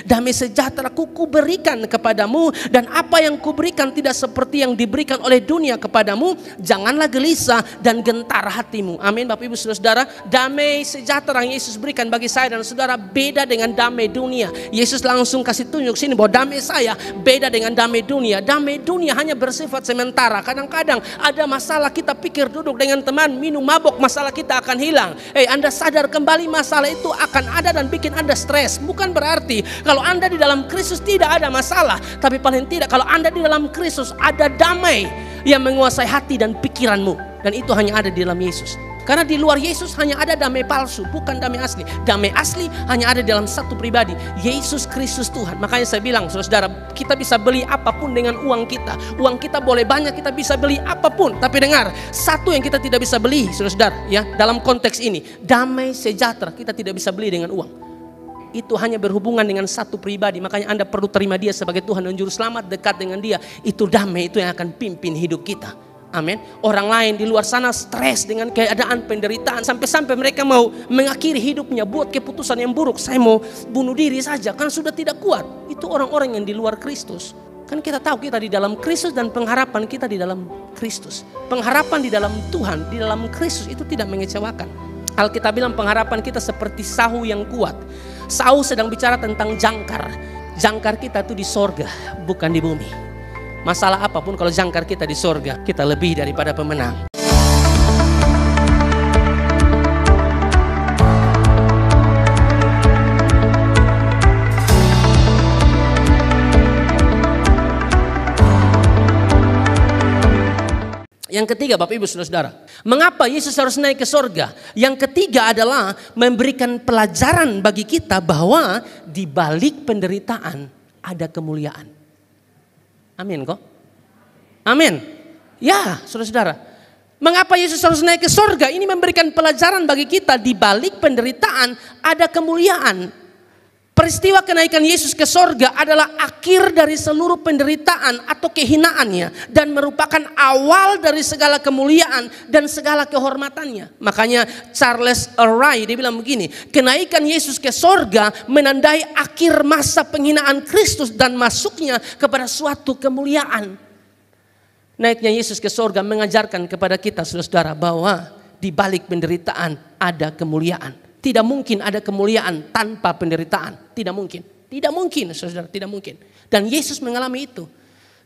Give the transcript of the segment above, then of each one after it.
damai sejahtera kuberikan kepadamu, dan apa yang kuberikan tidak seperti yang diberikan oleh dunia kepadamu. Janganlah gelisah dan gentar hatimu. Amin. Bapak Ibu Saudara, damai sejahtera yang Yesus berikan bagi saya dan saudara beda dengan damai dunia. Yesus langsung kasih tunjuk sini bahwa damai saya beda dengan damai dunia. Damai dunia hanya bersifat sementara. Kadang-kadang ada masalah, kita pikir duduk dengan teman minum mabok, masalah kita akan hilang. Anda sadar kembali masalah itu akan ada dan bikin Anda stres. Bukan berarti kalau Anda di dalam Kristus tidak ada masalah, tapi paling tidak kalau Anda di dalam Kristus ada damai yang menguasai hati dan pikiranmu, dan itu hanya ada di dalam Yesus. Karena di luar Yesus hanya ada damai palsu, bukan damai asli. Damai asli hanya ada dalam satu pribadi, Yesus Kristus Tuhan. Makanya saya bilang saudara, kita bisa beli apapun dengan uang kita. Uang kita boleh banyak, kita bisa beli apapun. Tapi dengar, satu yang kita tidak bisa beli saudara, ya, dalam konteks ini, damai sejahtera kita tidak bisa beli dengan uang. Itu hanya berhubungan dengan satu pribadi. Makanya Anda perlu terima dia sebagai Tuhan dan Juru Selamat, dekat dengan dia. Itu damai, itu yang akan pimpin hidup kita. Amin. Orang lain di luar sana stres dengan keadaan penderitaan, sampai-sampai mereka mau mengakhiri hidupnya, buat keputusan yang buruk. Saya mau bunuh diri saja, kan sudah tidak kuat. Itu orang-orang yang di luar Kristus. Kan kita tahu kita di dalam Kristus dan pengharapan kita di dalam Kristus. Pengharapan di dalam Tuhan, di dalam Kristus itu tidak mengecewakan. Alkitab bilang pengharapan kita seperti sahu yang kuat. Sahu sedang bicara tentang jangkar. Jangkar kita itu di sorga, bukan di bumi. Masalah apapun kalau jangkar kita di sorga, kita lebih daripada pemenang. Yang ketiga, Bapak Ibu Saudara, mengapa Yesus harus naik ke sorga? Yang ketiga adalah memberikan pelajaran bagi kita bahwa di balik penderitaan ada kemuliaan. Amin kok? Amin. Ya, saudara-saudara. Mengapa Yesus harus naik ke sorga? Ini memberikan pelajaran bagi kita, di balik penderitaan ada kemuliaan. Peristiwa kenaikan Yesus ke sorga adalah akhir dari seluruh penderitaan atau kehinaannya, dan merupakan awal dari segala kemuliaan dan segala kehormatannya. Makanya Charles Ray dia bilang begini, kenaikan Yesus ke sorga menandai akhir masa penghinaan Kristus dan masuknya kepada suatu kemuliaan. Naiknya Yesus ke sorga mengajarkan kepada kita saudara bahwa di balik penderitaan ada kemuliaan. Tidak mungkin ada kemuliaan tanpa penderitaan. Tidak mungkin. Tidak mungkin saudara, tidak mungkin. Dan Yesus mengalami itu.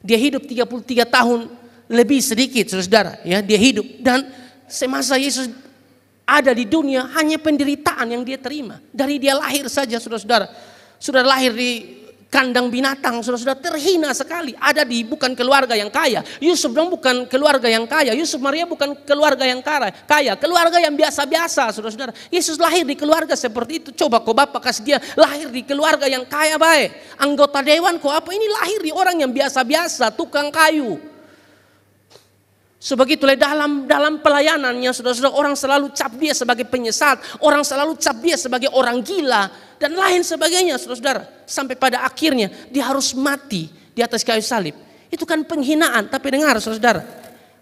Dia hidup 33 tahun lebih sedikit saudara. Ya, dia hidup. Dan semasa Yesus ada di dunia hanya penderitaan yang dia terima. Dari dia lahir saja saudara-saudara. Sudah lahir di kandang binatang, saudara-saudara, terhina sekali. Ada di bukan keluarga yang kaya. Yusuf dong bukan keluarga yang kaya. Yusuf Maria bukan keluarga yang kaya. Keluarga yang biasa-biasa, saudara-saudara. Yesus lahir di keluarga seperti itu. Coba kok Bapak kasih dia lahir di keluarga yang kaya baik. Anggota dewan kok apa? Ini lahir di orang yang biasa-biasa, tukang kayu. Sebegitulah dalam pelayanannya saudara-saudara, orang selalu cap dia sebagai penyesat, orang selalu cap dia sebagai orang gila dan lain sebagainya saudara-saudara. Sampai pada akhirnya dia harus mati di atas kayu salib. Itu kan penghinaan. Tapi dengar saudara,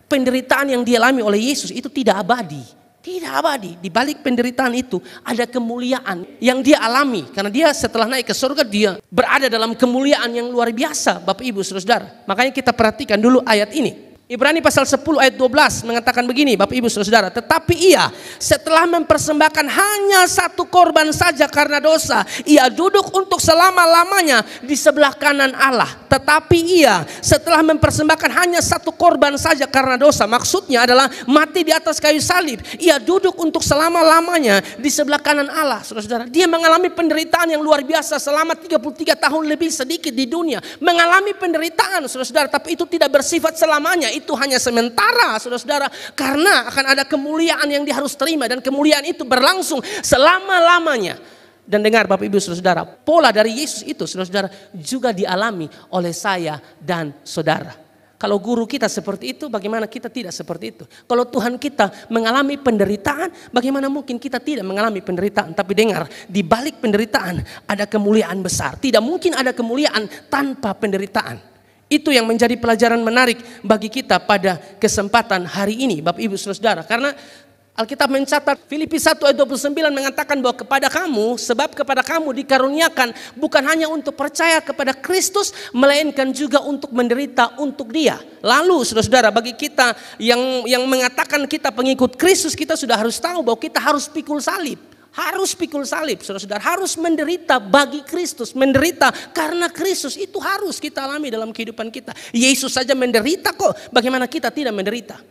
penderitaan yang dialami oleh Yesus itu tidak abadi. Tidak abadi. Di balik penderitaan itu ada kemuliaan yang dia alami. Karena dia setelah naik ke surga dia berada dalam kemuliaan yang luar biasa Bapak Ibu saudara. Makanya kita perhatikan dulu ayat ini. Ibrani pasal 10 ayat 12 mengatakan begini Bapak Ibu Saudara, tetapi ia setelah mempersembahkan hanya satu korban saja karena dosa, ia duduk untuk selama-lamanya di sebelah kanan Allah. Tetapi ia setelah mempersembahkan hanya satu korban saja karena dosa, maksudnya adalah mati di atas kayu salib, ia duduk untuk selama-lamanya di sebelah kanan Allah. Saudara-saudara, dia mengalami penderitaan yang luar biasa selama 33 tahun lebih sedikit di dunia, mengalami penderitaan saudara-saudara, tapi itu tidak bersifat selamanya. Itu hanya sementara saudara-saudara, karena akan ada kemuliaan yang dia harus terima, dan kemuliaan itu berlangsung selama-lamanya. Dan dengar Bapak Ibu saudara, pola dari Yesus itu saudara-saudara juga dialami oleh saya dan saudara. Kalau guru kita seperti itu, bagaimana kita tidak seperti itu? Kalau Tuhan kita mengalami penderitaan, bagaimana mungkin kita tidak mengalami penderitaan? Tapi dengar, di balik penderitaan ada kemuliaan besar. Tidak mungkin ada kemuliaan tanpa penderitaan. Itu yang menjadi pelajaran menarik bagi kita pada kesempatan hari ini Bapak Ibu Saudara. Karena Alkitab mencatat Filipi 1 ayat 29 mengatakan bahwa sebab kepada kamu dikaruniakan bukan hanya untuk percaya kepada Kristus, melainkan juga untuk menderita untuk Dia. Lalu saudara-saudara, bagi kita yang mengatakan kita pengikut Kristus, kita sudah harus tahu bahwa kita harus pikul salib. Harus pikul salib, saudara-saudara, harus menderita bagi Kristus, menderita karena Kristus itu harus kita alami dalam kehidupan kita. Yesus saja menderita kok, bagaimana kita tidak menderita?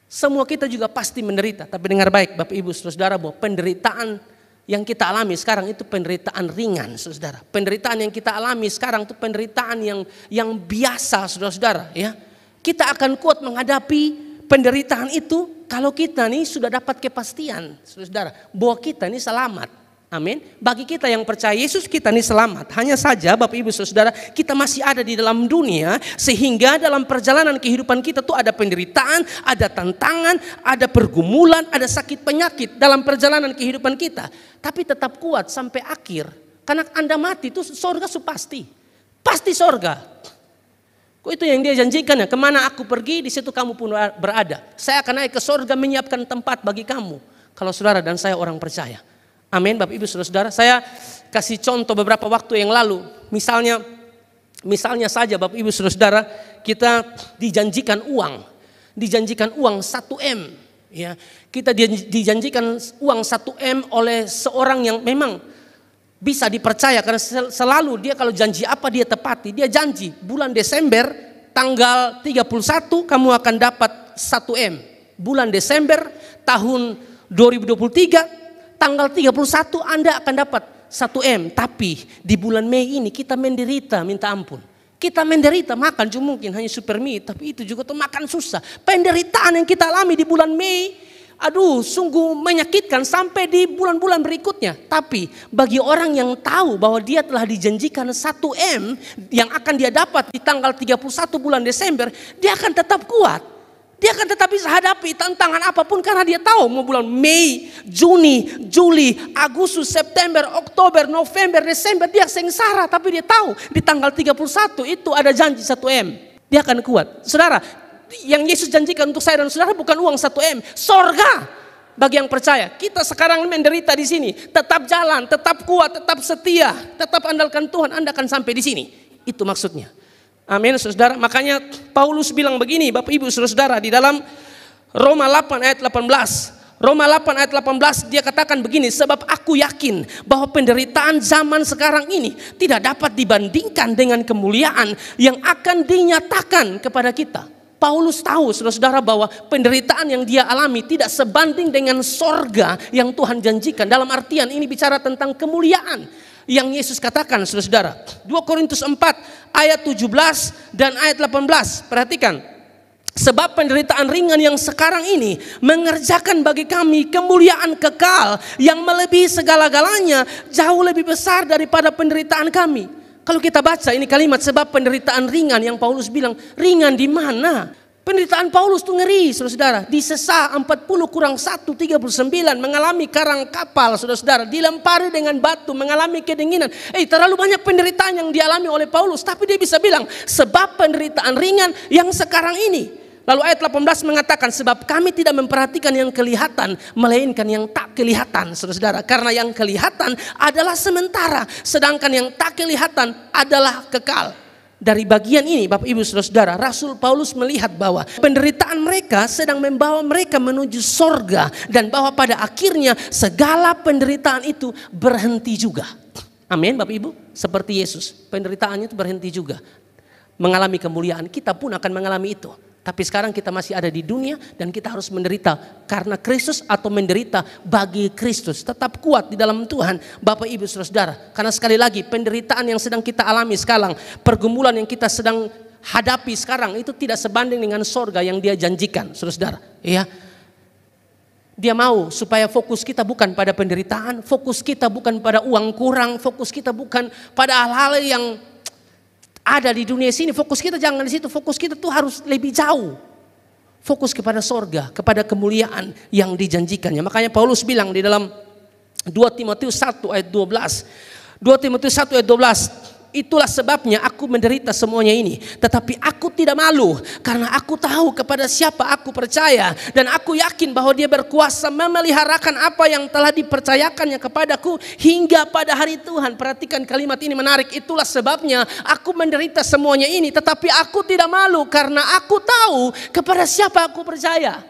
Semua kita juga pasti menderita, tapi dengar baik Bapak Ibu Saudara bahwa penderitaan yang kita alami sekarang itu penderitaan ringan, Saudara. Penderitaan yang kita alami sekarang itu penderitaan yang biasa, Saudara-saudara, ya. Kita akan kuat menghadapi penderitaan itu kalau kita nih sudah dapat kepastian, Saudara, bahwa kita ini selamat. Amin. Bagi kita yang percaya Yesus, kita ini selamat. Hanya saja Bapak Ibu Saudara, kita masih ada di dalam dunia, sehingga dalam perjalanan kehidupan kita tuh ada penderitaan, ada tantangan, ada pergumulan, ada sakit penyakit dalam perjalanan kehidupan kita. Tapi tetap kuat sampai akhir. Karena Anda mati itu sorga pasti. Pasti sorga. Kok itu yang Dia janjikan ya, kemana aku pergi di situ kamu pun berada. Saya akan naik ke sorga menyiapkan tempat bagi kamu. Kalau saudara dan saya orang percaya. Amin. Bapak Ibu Saudara, saya kasih contoh beberapa waktu yang lalu. Misalnya saja Bapak Ibu Saudara, kita dijanjikan uang 1M. Ya, kita dijanjikan uang 1M oleh seorang yang memang bisa dipercaya karena selalu dia kalau janji apa dia tepati. Dia janji bulan Desember tanggal 31 kamu akan dapat 1M. Bulan Desember tahun 2023 tanggal 31 Anda akan dapat 1M. Tapi di bulan Mei ini kita menderita minta ampun. Kita menderita makan cuma mungkin hanya super mie, tapi itu juga tuh makan susah. Penderitaan yang kita alami di bulan Mei, aduh sungguh menyakitkan sampai di bulan-bulan berikutnya. Tapi bagi orang yang tahu bahwa dia telah dijanjikan 1M yang akan dia dapat di tanggal 31 bulan Desember, dia akan tetap kuat. Dia akan tetap bisa hadapi tantangan apapun karena dia tahu mau bulan Mei, Juni, Juli, Agustus, September, Oktober, November, Desember dia sengsara, tapi dia tahu di tanggal 31 itu ada janji 1M. Dia akan kuat. Saudara, yang Yesus janjikan untuk saya dan saudara bukan uang 1M, sorga. Bagi yang percaya, kita sekarang menderita di sini, tetap jalan, tetap kuat, tetap setia, tetap andalkan Tuhan, Anda akan sampai di sini. Itu maksudnya. Amin, saudara. Makanya Paulus bilang begini, Bapak Ibu Saudara, di dalam Roma 8 ayat 18. Roma 8 ayat 18 dia katakan begini, sebab aku yakin bahwa penderitaan zaman sekarang ini tidak dapat dibandingkan dengan kemuliaan yang akan dinyatakan kepada kita. Paulus tahu saudara-saudara bahwa penderitaan yang dia alami tidak sebanding dengan sorga yang Tuhan janjikan. Dalam artian ini bicara tentang kemuliaan yang Yesus katakan saudara-saudara. 2 Korintus 4 ayat 17 dan ayat 18. Perhatikan. Sebab penderitaan ringan yang sekarang ini mengerjakan bagi kami kemuliaan kekal yang melebihi segala-galanya, jauh lebih besar daripada penderitaan kami. Kalau kita baca ini kalimat sebab penderitaan ringan yang Paulus bilang, ringan di mana? Penderitaan Paulus itu ngeri, saudara-saudara. Disesa 40 kurang 1, 39, mengalami karang kapal, saudara-saudara. Dilempari dengan batu, mengalami kedinginan. Terlalu banyak penderitaan yang dialami oleh Paulus. Tapi dia bisa bilang, sebab penderitaan ringan yang sekarang ini. Lalu ayat 18 mengatakan, sebab kami tidak memperhatikan yang kelihatan, melainkan yang tak kelihatan, saudara-saudara. Karena yang kelihatan adalah sementara, sedangkan yang tak kelihatan adalah kekal. Dari bagian ini Bapak Ibu Saudara, Rasul Paulus melihat bahwa penderitaan mereka sedang membawa mereka menuju sorga. Dan bahwa pada akhirnya segala penderitaan itu berhenti juga. Amin Bapak Ibu. Seperti Yesus, penderitaannya itu berhenti juga. Mengalami kemuliaan, kita pun akan mengalami itu. Tapi sekarang kita masih ada di dunia dan kita harus menderita karena Kristus atau menderita bagi Kristus. Tetap kuat di dalam Tuhan Bapak Ibu Saudara. Karena sekali lagi penderitaan yang sedang kita alami sekarang, pergumulan yang kita sedang hadapi sekarang itu tidak sebanding dengan sorga yang Dia janjikan, saudara. Ya, Dia mau supaya fokus kita bukan pada penderitaan, fokus kita bukan pada uang kurang, fokus kita bukan pada hal-hal yang ada di dunia sini. Fokus kita jangan di situ, fokus kita tuh harus lebih jauh. Fokus kepada sorga, kepada kemuliaan yang dijanjikannya. Makanya Paulus bilang di dalam 2 Timotius 1 ayat 12. 2 Timotius 1 ayat 12. itulah sebabnya aku menderita semuanya ini. Tetapi aku tidak malu karena aku tahu kepada siapa aku percaya. Dan aku yakin bahwa dia berkuasa memeliharakan apa yang telah dipercayakannya kepadaku hingga pada hari Tuhan. Perhatikan kalimat ini menarik. Itulah sebabnya aku menderita semuanya ini. Tetapi aku tidak malu karena aku tahu kepada siapa aku percaya.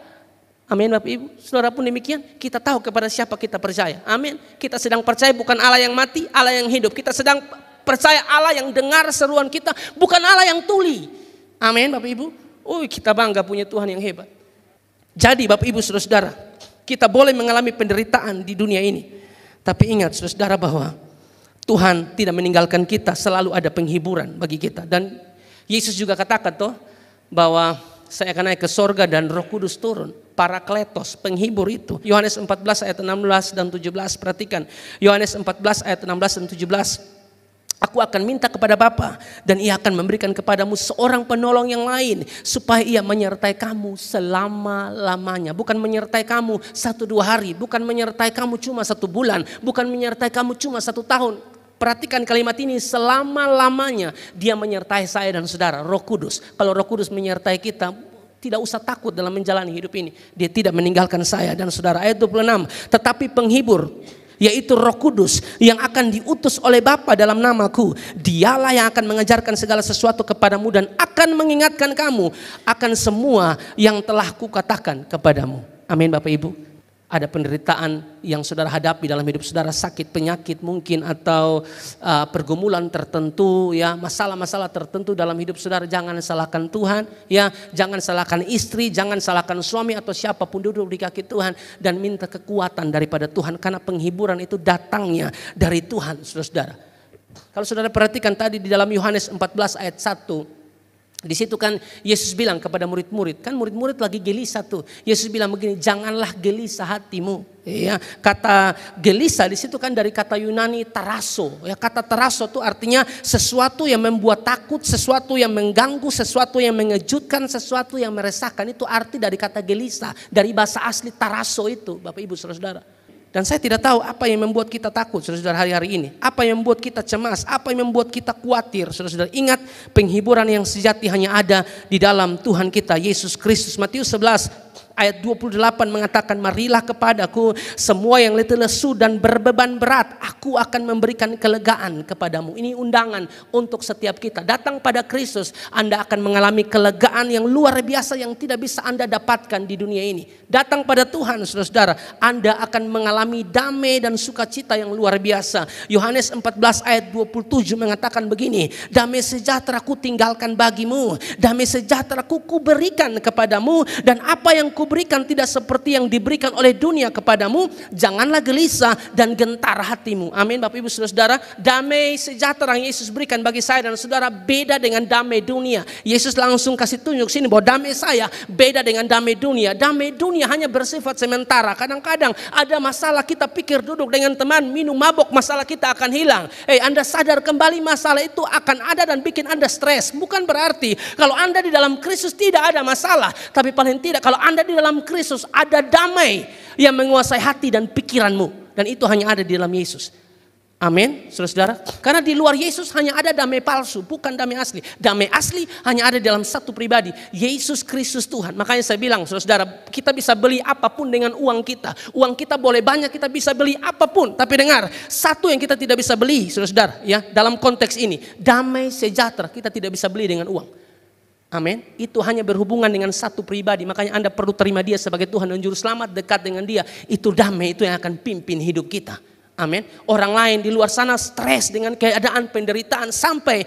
Amin Bapak Ibu. Saudara pun demikian. Kita tahu kepada siapa kita percaya. Amin. Kita sedang percaya bukan Allah yang mati, Allah yang hidup. Kita sedang percaya Allah yang dengar seruan kita, bukan Allah yang tuli. Amin Bapak Ibu. Kita bangga punya Tuhan yang hebat. Jadi Bapak Ibu saudara-saudara, kita boleh mengalami penderitaan di dunia ini. Tapi ingat saudara bahwa Tuhan tidak meninggalkan kita, selalu ada penghiburan bagi kita. Dan Yesus juga katakan bahwa saya akan naik ke sorga dan Roh Kudus turun. Parakletos, penghibur itu. Yohanes 14 ayat 16 dan 17, perhatikan. Yohanes 14 ayat 16 dan 17. Aku akan minta kepada Bapa dan ia akan memberikan kepadamu seorang penolong yang lain supaya ia menyertai kamu selama-lamanya. Bukan menyertai kamu 1-2 hari, bukan menyertai kamu cuma 1 bulan, bukan menyertai kamu cuma 1 tahun. Perhatikan kalimat ini, selama-lamanya dia menyertai saya dan saudara, Roh Kudus. Kalau Roh Kudus menyertai kita, tidak usah takut dalam menjalani hidup ini. Dia tidak meninggalkan saya dan saudara. Ayat 26, tetapi penghibur, yaitu Roh Kudus yang akan diutus oleh Bapa dalam namaku, dialah yang akan mengajarkan segala sesuatu kepadamu dan akan mengingatkan kamu akan semua yang telah kukatakan kepadamu. Amin Bapak Ibu. Ada penderitaan yang saudara hadapi dalam hidup saudara, sakit, penyakit mungkin, atau pergumulan tertentu, ya, masalah-masalah tertentu dalam hidup saudara. Jangan salahkan Tuhan, ya, jangan salahkan istri, jangan salahkan suami atau siapapun duduk di kaki Tuhan, dan minta kekuatan daripada Tuhan karena penghiburan itu datangnya dari Tuhan, saudara-saudara. Kalau saudara perhatikan tadi di dalam Yohanes 14 ayat 1. Di situ kan Yesus bilang kepada murid-murid, kan murid-murid lagi gelisah tuh. Yesus bilang begini, janganlah gelisah hatimu. Ya, kata gelisah di situ kan dari kata Yunani taraso. Ya, kata taraso itu artinya sesuatu yang membuat takut, sesuatu yang mengganggu, sesuatu yang mengejutkan, sesuatu yang meresahkan. Itu arti dari kata gelisah, dari bahasa asli taraso itu, Bapak Ibu Saudara-saudara. Dan saya tidak tahu apa yang membuat kita takut, saudara-saudara, hari-hari ini. Apa yang membuat kita cemas, apa yang membuat kita khawatir, saudara-saudara. Ingat, penghiburan yang sejati hanya ada di dalam Tuhan kita, Yesus Kristus. Matius 11 ayat 28 mengatakan, marilah kepadaku semua yang letih lesu dan berbeban berat, aku akan memberikan kelegaan kepadamu. Ini undangan untuk setiap kita. Datang pada Kristus, Anda akan mengalami kelegaan yang luar biasa yang tidak bisa Anda dapatkan di dunia ini. Datang pada Tuhan, saudara-saudara, Anda akan mengalami damai dan sukacita yang luar biasa. Yohanes 14 ayat 27 mengatakan begini, damai sejahtera ku tinggalkan bagimu, damai sejahtera ku berikan kepadamu, dan apa yang ku berikan tidak seperti yang diberikan oleh dunia kepadamu. Janganlah gelisah dan gentar hatimu. Amin Bapak Ibu Saudara. Damai sejahtera yang Yesus berikan bagi saya dan saudara beda dengan damai dunia. Yesus langsung kasih tunjuk sini bahwa damai saya beda dengan damai dunia. Damai dunia hanya bersifat sementara. Kadang-kadang ada masalah, kita pikir duduk dengan teman minum mabok, masalah kita akan hilang. Anda sadar kembali masalah itu akan ada dan bikin Anda stres. Bukan berarti kalau Anda di dalam Kristus tidak ada masalah, tapi paling tidak kalau Anda di dalam Kristus ada damai yang menguasai hati dan pikiranmu, dan itu hanya ada di dalam Yesus. Amin, saudara-saudara. Karena di luar Yesus hanya ada damai palsu, bukan damai asli. Damai asli hanya ada dalam satu pribadi, Yesus Kristus Tuhan. Makanya saya bilang, saudara-saudara, kita bisa beli apapun dengan uang kita. Uang kita boleh banyak, kita bisa beli apapun. Tapi dengar, satu yang kita tidak bisa beli, saudara-saudara, ya, dalam konteks ini, damai sejahtera kita tidak bisa beli dengan uang. Amin. Itu hanya berhubungan dengan satu pribadi. Makanya Anda perlu terima dia sebagai Tuhan dan Juru Selamat, dekat dengan dia. Itu damai, itu yang akan pimpin hidup kita. Amin. Orang lain di luar sana stres dengan keadaan penderitaan sampai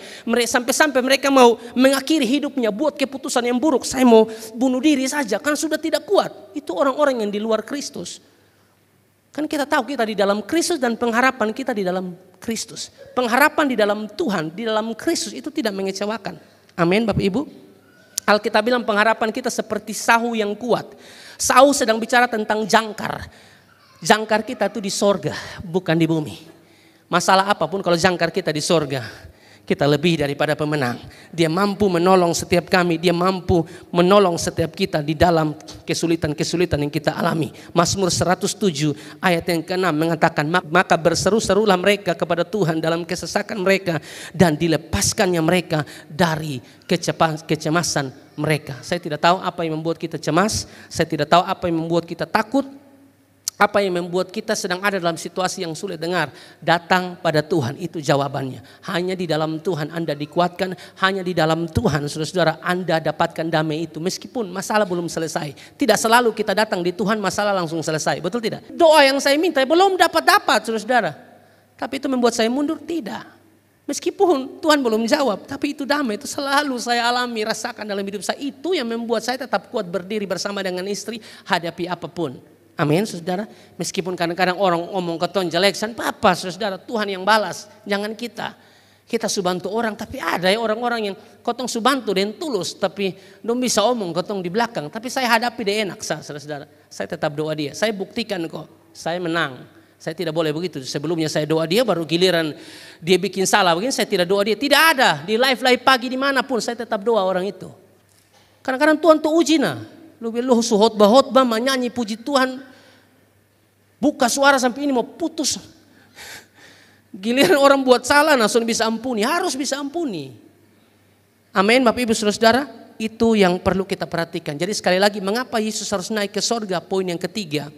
mereka mau mengakhiri hidupnya, buat keputusan yang buruk. Saya mau bunuh diri saja, kan sudah tidak kuat. Itu orang-orang yang di luar Kristus. Kan kita tahu kita di dalam Kristus dan pengharapan kita di dalam Kristus. Pengharapan di dalam Tuhan, di dalam Kristus itu tidak mengecewakan. Amin Bapak Ibu. Alkitab bilang pengharapan kita seperti sahu yang kuat. Sahu sedang bicara tentang jangkar. Jangkar kita itu di sorga, bukan di bumi. Masalah apapun kalau jangkar kita di sorga, kita lebih daripada pemenang. Dia mampu menolong setiap kami, dia mampu menolong setiap kita di dalam kesulitan-kesulitan yang kita alami. Mazmur 107 ayat yang ke-6 mengatakan, maka berseru-serulah mereka kepada Tuhan dalam kesesakan mereka, dan dilepaskannya mereka dari kecemasan mereka. Saya tidak tahu apa yang membuat kita cemas, saya tidak tahu apa yang membuat kita takut, apa yang membuat kita sedang ada dalam situasi yang sulit. Dengar, datang pada Tuhan, itu jawabannya. Hanya di dalam Tuhan Anda dikuatkan, hanya di dalam Tuhan saudara-saudara Anda dapatkan damai itu. Meskipun masalah belum selesai. Tidak selalu kita datang di Tuhan masalah langsung selesai, betul tidak? Doa yang saya minta belum dapat saudara-saudara. Tapi itu membuat saya mundur? Tidak. Meskipun Tuhan belum jawab, tapi itu damai, itu selalu saya alami, rasakan dalam hidup saya. Itu yang membuat saya tetap kuat berdiri bersama dengan istri, hadapi apapun. Amin, saudara. Meskipun kadang-kadang orang ngomong keton jelek, apa saudara, Tuhan yang balas, jangan kita. Kita subantu orang, tapi ada ya orang-orang yang kotong subantu dan tulus, tapi dong bisa omong kotong di belakang. Tapi saya hadapi dia enak, saudara. Saya tetap doa dia. Saya buktikan kok, saya menang. Saya tidak boleh begitu. Sebelumnya saya doa dia, baru giliran dia bikin salah begini saya tidak doa dia. Tidak ada di live pagi dimanapun saya tetap doa orang itu. Kadang-kadang Tuhan tuh uji nah. Lu hotbah menyanyi puji Tuhan. Buka suara sampai ini mau putus. Giliran orang buat salah langsung bisa ampuni. Harus bisa ampuni. Amin, Bapak Ibu Saudara. Itu yang perlu kita perhatikan. Jadi sekali lagi, mengapa Yesus harus naik ke sorga? Poin yang ketiga.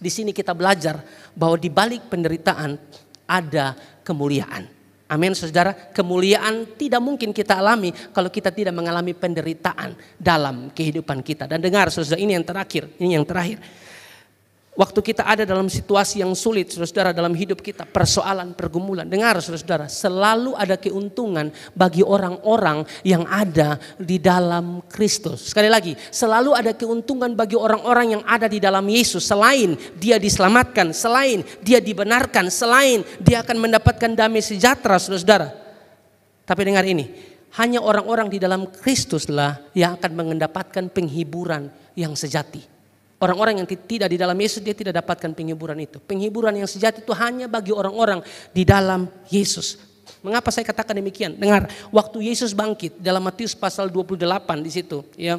Di sini kita belajar bahwa di balik penderitaan ada kemuliaan. Amin, saudara. Kemuliaan tidak mungkin kita alami kalau kita tidak mengalami penderitaan dalam kehidupan kita. Dan dengar saudara, ini yang terakhir. Waktu kita ada dalam situasi yang sulit, saudara, dalam hidup kita, persoalan, pergumulan. Dengar, saudara, selalu ada keuntungan bagi orang-orang yang ada di dalam Kristus. Sekali lagi, selalu ada keuntungan bagi orang-orang yang ada di dalam Yesus. Selain dia diselamatkan, selain dia dibenarkan, selain dia akan mendapatkan damai sejahtera, saudara. Tapi dengar ini, hanya orang-orang di dalam Kristuslah yang akan mendapatkan penghiburan yang sejati. Orang-orang yang tidak di dalam Yesus, dia tidak dapatkan penghiburan itu. Penghiburan yang sejati itu hanya bagi orang-orang di dalam Yesus. Mengapa saya katakan demikian? Dengar, waktu Yesus bangkit dalam Matius pasal 28 di situ, ya.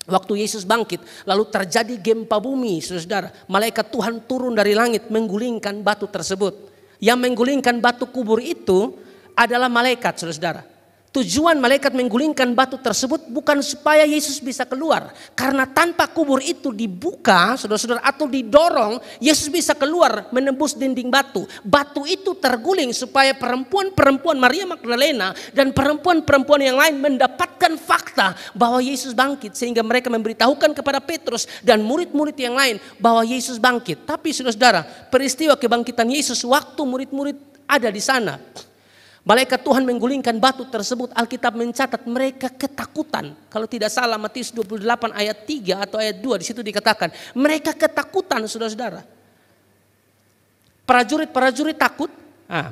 Waktu Yesus bangkit, lalu terjadi gempa bumi, saudara. Malaikat Tuhan turun dari langit menggulingkan batu tersebut. Yang menggulingkan batu kubur itu adalah malaikat, saudara. Tujuan malaikat menggulingkan batu tersebut bukan supaya Yesus bisa keluar. Karena tanpa kubur itu dibuka, saudara-saudara, atau didorong, Yesus bisa keluar menembus dinding batu. Batu itu terguling supaya perempuan-perempuan Maria Magdalena dan perempuan-perempuan yang lain mendapatkan fakta bahwa Yesus bangkit. Sehingga mereka memberitahukan kepada Petrus dan murid-murid yang lain bahwa Yesus bangkit. Tapi saudara-saudara, peristiwa kebangkitan Yesus waktu murid-murid ada di sana, malaikat Tuhan menggulingkan batu tersebut. Alkitab mencatat mereka ketakutan. Kalau tidak salah Matius 28 ayat 3 atau ayat 2 di situ dikatakan mereka ketakutan, saudara-saudara. Prajurit-prajurit takut.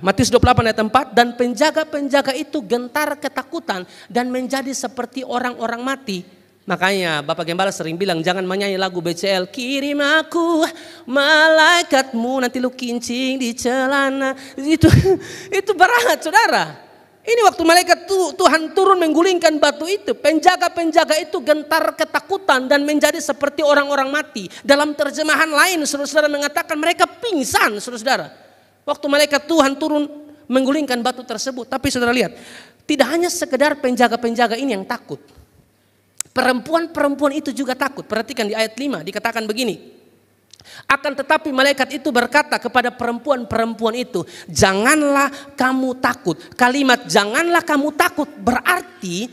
Matius 28 ayat 4, dan penjaga-penjaga itu gentar ketakutan dan menjadi seperti orang-orang mati. Makanya Bapak Gembala sering bilang jangan menyanyi lagu BCL, kirim aku malaikatmu nanti lu kincing di celana. Itu berat, saudara. Ini waktu malaikat Tuhan turun menggulingkan batu itu, penjaga-penjaga itu gentar ketakutan dan menjadi seperti orang-orang mati. Dalam terjemahan lain saudara-saudara mengatakan mereka pingsan, saudara-saudara. Waktu malaikat Tuhan turun menggulingkan batu tersebut. Tapi saudara lihat, tidak hanya sekedar penjaga-penjaga ini yang takut. Perempuan-perempuan itu juga takut. Perhatikan di ayat 5 dikatakan begini. Akan tetapi malaikat itu berkata kepada perempuan-perempuan itu, janganlah kamu takut. Kalimat janganlah kamu takut berarti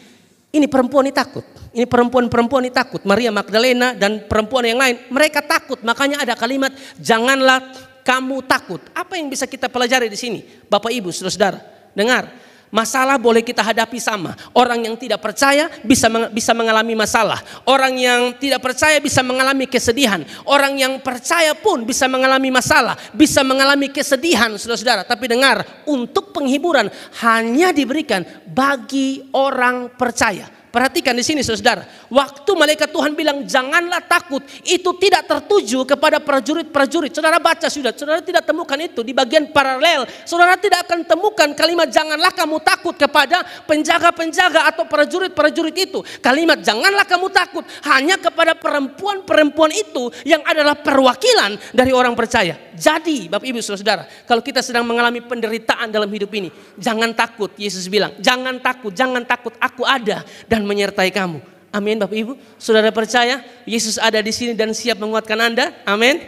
ini perempuan ini takut. Ini perempuan-perempuan ini takut. Maria Magdalena dan perempuan yang lain, mereka takut. Makanya ada kalimat janganlah kamu takut. Apa yang bisa kita pelajari di sini? Bapak Ibu, saudara-saudara, dengar. Masalah boleh kita hadapi sama. Orang yang tidak percaya bisa mengalami masalah. Orang yang tidak percaya bisa mengalami kesedihan. Orang yang percaya pun bisa mengalami masalah, bisa mengalami kesedihan, saudara-saudara. Tapi dengar, untuk penghiburan hanya diberikan bagi orang percaya. Perhatikan di sini saudara. Waktu malaikat Tuhan bilang janganlah takut, itu tidak tertuju kepada prajurit-prajurit. Saudara baca sudah, saudara tidak temukan itu di bagian paralel. Saudara tidak akan temukan kalimat janganlah kamu takut kepada penjaga-penjaga atau prajurit-prajurit itu. Kalimat janganlah kamu takut hanya kepada perempuan-perempuan itu yang adalah perwakilan dari orang percaya. Jadi Bapak Ibu Saudara, kalau kita sedang mengalami penderitaan dalam hidup ini, jangan takut. Yesus bilang, jangan takut, aku ada dan menyertai kamu. Amin Bapak Ibu. Saudara percaya Yesus ada di sini dan siap menguatkan Anda? Amin.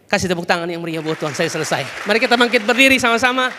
Kasih tepuk tangan yang meriah buat Tuhan. Saya selesai. Mari kita bangkit berdiri sama-sama.